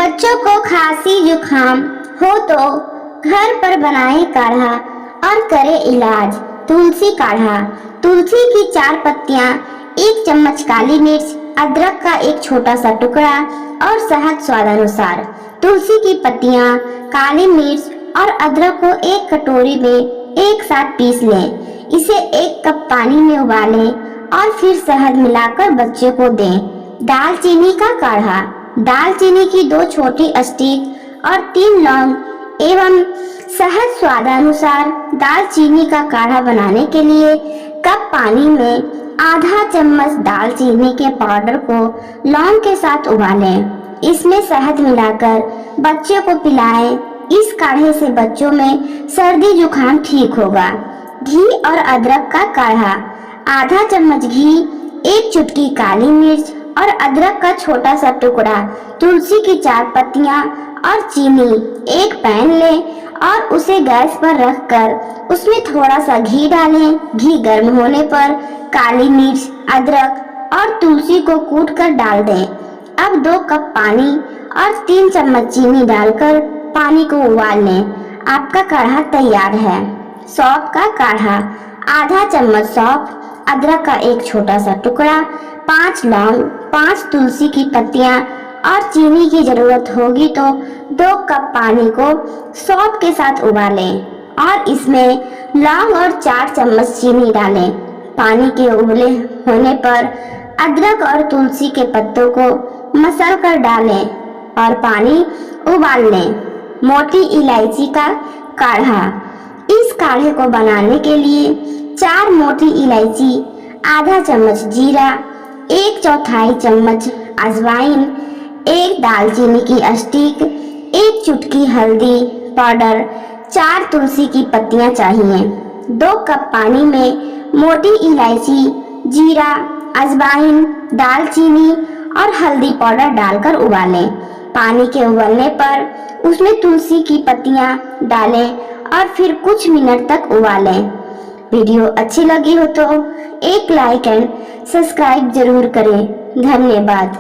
बच्चों को खांसी जुकाम हो तो घर पर बनाए काढ़ा और करे इलाज। तुलसी काढ़ा। तुलसी की 4 पत्तियां, 1 चम्मच काली मिर्च, अदरक का एक छोटा सा टुकड़ा और शहद स्वादानुसार। तुलसी की पत्तियां, काली मिर्च और अदरक को एक कटोरी में एक साथ पीस लें। इसे 1 कप पानी में उबालें और फिर शहद मिलाकर बच्चे को दें। दालचीनी का काढ़ा। दालचीनी की 2 छोटी स्टिक और 3 लौंग एवं शहद स्वादानुसार। दालचीनी का काढ़ा बनाने के लिए कप पानी में आधा चम्मच दालचीनी के पाउडर को लौंग के साथ उबालें। इसमें शहद मिलाकर बच्चे को पिलाएं। इस काढ़े से बच्चों में सर्दी जुकाम ठीक होगा। घी और अदरक का काढ़ा। आधा चम्मच घी, 1 चुटकी काली मिर्च और अदरक का छोटा सा टुकड़ा, तुलसी की 4 पत्तियां और चीनी। एक पैन लें और उसे गैस पर रखकर उसमें थोड़ा सा घी डालें। घी गर्म होने पर काली मिर्च, अदरक और तुलसी को कूटकर डाल दें। अब 2 कप पानी और 3 चम्मच चीनी डालकर पानी को उबाल लें। आपका काढ़ा तैयार है। सौंफ का काढ़ा। आधा चम्मच सौंफ, अदरक का एक छोटा सा टुकड़ा, 5 लौंग, 5 तुलसी की पत्तियां और चीनी की जरूरत होगी तो 2 कप पानी को सौंफ के साथ उबालें और इसमें लौंग और 4 चम्मच चीनी डालें। पानी के उबले होने पर अदरक और तुलसी के पत्तों को मसल कर डालें और पानी उबाल लें। मोटी इलायची का काढ़ा। इस काढ़े को बनाने के लिए 4 मोटी इलायची, आधा चम्मच जीरा, 1/4 चम्मच अजवाइन, 1 दालचीनी की स्टिक, 1 चुटकी हल्दी पाउडर, 4 तुलसी की पत्तियां चाहिए। 2 कप पानी में मोटी इलायची, जीरा, अजवाइन, दालचीनी और हल्दी पाउडर डालकर उबालें। पानी के उबलने पर उसमें तुलसी की पत्तियां डालें और फिर कुछ मिनट तक उबालें। वीडियो अच्छी लगी हो तो एक लाइक एंड सब्सक्राइब जरूर करें। धन्यवाद।